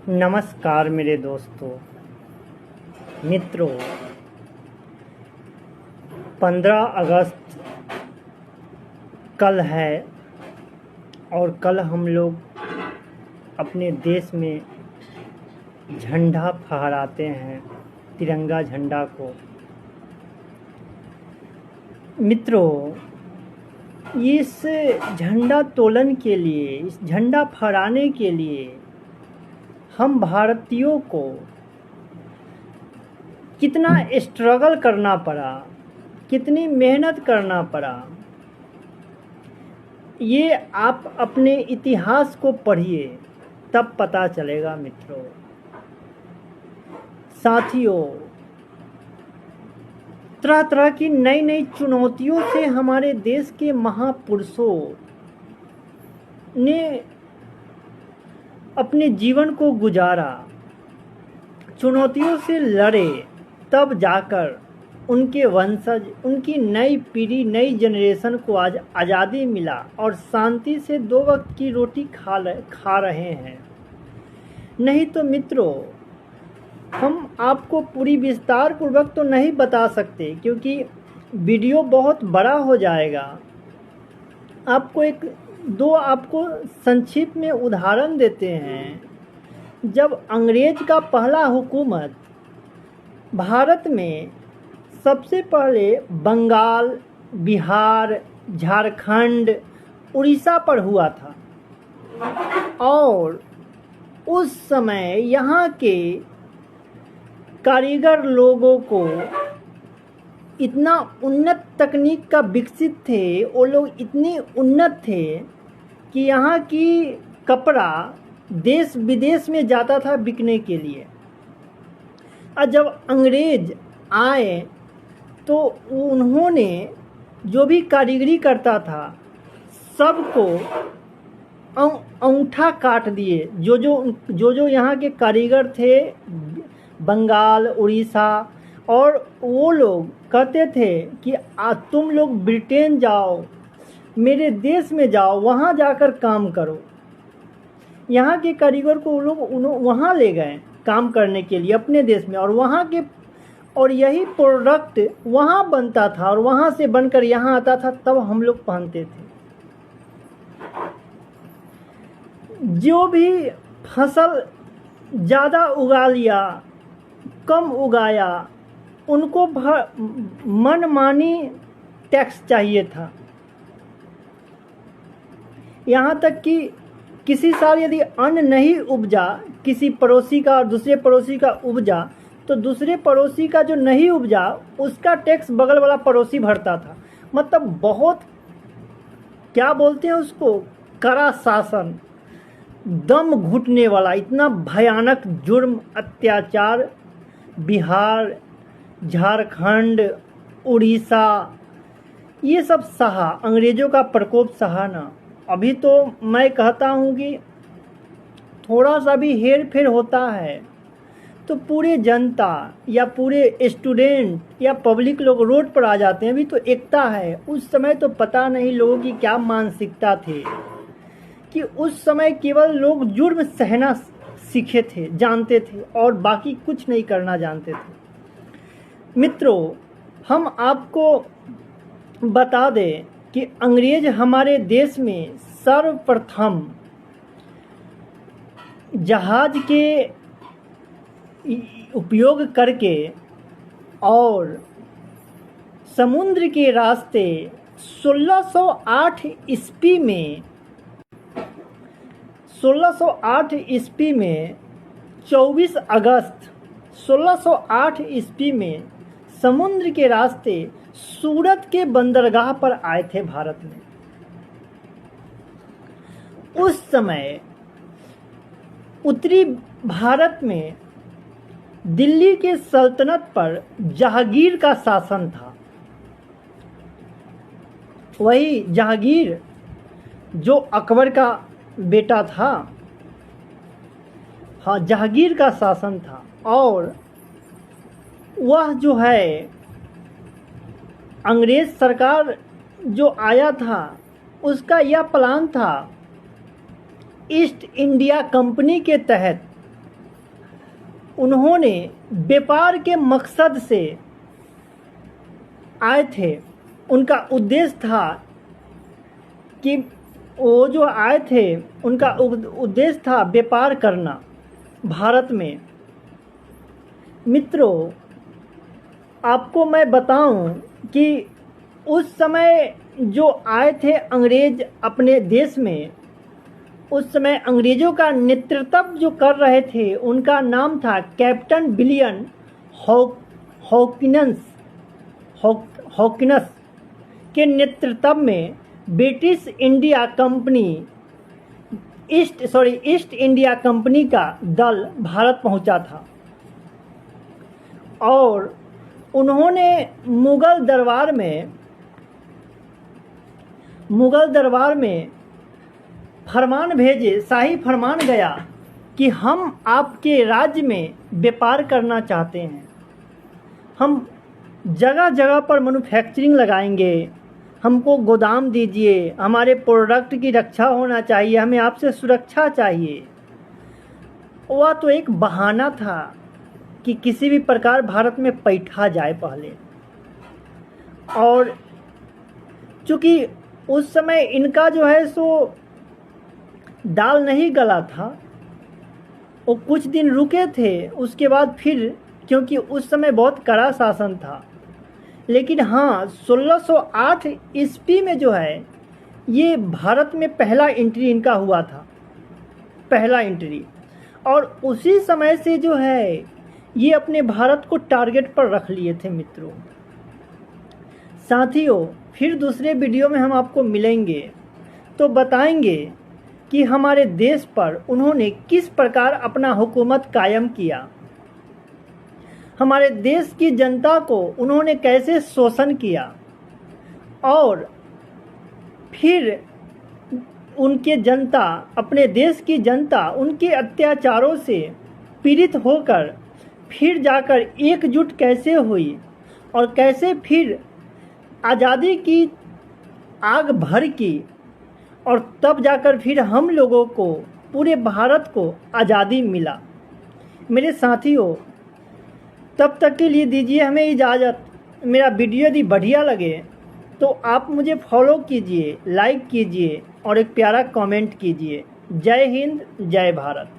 नमस्कार मेरे दोस्तों मित्रों। 15 अगस्त कल है और कल हम लोग अपने देश में झंडा फहराते हैं, तिरंगा झंडा को। मित्रों, इस झंडा तोलन के लिए, इस झंडा फहराने के लिए हम भारतीयों को कितना स्ट्रगल करना पड़ा, कितनी मेहनत करना पड़ा, ये आप अपने इतिहास को पढ़िए तब पता चलेगा। मित्रों, साथियों, तरह तरह की नई नई चुनौतियों से हमारे देश के महापुरुषों ने अपने जीवन को गुजारा, चुनौतियों से लड़े, तब जाकर उनके वंशज, उनकी नई पीढ़ी, नई जनरेशन को आज आज़ादी मिला और शांति से 2 वक्त की रोटी खा रहे हैं। नहीं तो मित्रों, हम आपको पूरी विस्तार पूर्वक तो नहीं बता सकते क्योंकि वीडियो बहुत बड़ा हो जाएगा। आपको संक्षिप्त में उदाहरण देते हैं। जब अंग्रेज का पहला हुकूमत भारत में सबसे पहले बंगाल, बिहार, झारखंड, उड़ीसा पर हुआ था और उस समय यहाँ के कारीगर लोगों को इतना उन्नत तकनीक का विकसित थे, वो लोग इतने उन्नत थे कि यहाँ की कपड़ा देश विदेश में जाता था बिकने के लिए। और जब अंग्रेज आए तो उन्होंने जो भी कारीगरी करता था सबको अंगूठा काट दिए। जो यहाँ के कारीगर थे बंगाल, उड़ीसा, और वो लोग कहते थे कि तुम लोग ब्रिटेन जाओ, मेरे देश में जाओ, वहाँ जाकर काम करो। यहाँ के कारीगर को वो लोग वहाँ ले गए काम करने के लिए अपने देश में, और यही प्रोडक्ट वहाँ बनता था और वहाँ से बनकर यहाँ आता था, तब हम लोग पहनते थे। जो भी फसल ज़्यादा उगा लिया, कम उगाया, उनको मनमानी टैक्स चाहिए था। यहाँ तक कि किसी साल यदि अन्न नहीं उपजा, किसी पड़ोसी का और दूसरे पड़ोसी का उपजा, तो दूसरे पड़ोसी का जो नहीं उपजा उसका टैक्स बगल वाला पड़ोसी भरता था। मतलब बहुत, क्या बोलते हैं उसको, कड़ा शासन, दम घुटने वाला, इतना भयानक जुर्म, अत्याचार बिहार, झारखंड, उड़ीसा, ये सब सहा, अंग्रेज़ों का प्रकोप सहा ना। अभी तो मैं कहता हूँ कि थोड़ा सा भी हेर फेर होता है तो पूरे जनता या पूरे स्टूडेंट या पब्लिक लोग रोड पर आ जाते हैं। अभी तो एकता है, उस समय तो पता नहीं लोगों की क्या मानसिकता थी कि उस समय केवल लोग जुर्म सहना सीखे थे, जानते थे, और बाकी कुछ नहीं करना जानते थे। मित्रों, हम आपको बता दें कि अंग्रेज हमारे देश में सर्वप्रथम जहाज के उपयोग करके और समुद्र के रास्ते 1608 ईस्वी में 24 अगस्त 1608 ईस्वी में समुद्र के रास्ते सूरत के बंदरगाह पर आए थे भारत में। उस समय उत्तरी भारत में दिल्ली के सल्तनत पर जहांगीर का शासन था। वही जहांगीर जो अकबर का बेटा था, हाँ, जहांगीर का शासन था। और वह जो है अंग्रेज सरकार जो आया था उसका यह प्लान था ईस्ट इंडिया कंपनी के तहत उन्होंने व्यापार के मकसद से आए थे। उनका उद्देश्य था कि वो जो आए थे उनका उद्देश्य था व्यापार करना भारत में। मित्रों, आपको मैं बताऊं कि उस समय जो आए थे अंग्रेज अपने देश में, उस समय अंग्रेज़ों का नेतृत्व जो कर रहे थे उनका नाम था कैप्टन विलियम हॉकिंस के नेतृत्व में British India company east India company का दल भारत पहुंचा था और उन्होंने मुगल दरबार में फरमान भेजे, शाही फरमान गया कि हम आपके राज्य में व्यापार करना चाहते हैं। हम जगह जगह पर मैन्युफैक्चरिंग लगाएंगे, हमको गोदाम दीजिए, हमारे प्रोडक्ट की रक्षा होना चाहिए, हमें आपसे सुरक्षा चाहिए। वह तो एक बहाना था कि किसी भी प्रकार भारत में पैठा जाए पहले। और चूँकि उस समय इनका जो है सो दाल नहीं गला था, वो कुछ दिन रुके थे, उसके बाद फिर, क्योंकि उस समय बहुत कड़ा शासन था। लेकिन हाँ, 1608 ईस्वी में जो है ये भारत में पहला एंट्री इनका हुआ था, पहला एंट्री। और उसी समय से जो है ये अपने भारत को टारगेट पर रख लिए थे। मित्रों, साथियों, फिर दूसरे वीडियो में हम आपको मिलेंगे तो बताएंगे कि हमारे देश पर उन्होंने किस प्रकार अपना हुकूमत कायम किया, हमारे देश की जनता को उन्होंने कैसे शोषण किया और फिर उनके जनता, अपने देश की जनता उनके अत्याचारों से पीड़ित होकर फिर जाकर एकजुट कैसे हुई और कैसे फिर आज़ादी की आग भर की और तब जाकर फिर हम लोगों को, पूरे भारत को आज़ादी मिला। मेरे साथियों, तब तक के लिए दीजिए हमें इजाज़त। मेरा वीडियो यदि बढ़िया लगे तो आप मुझे फॉलो कीजिए, लाइक कीजिए और एक प्यारा कमेंट कीजिए। जय हिंद, जय भारत।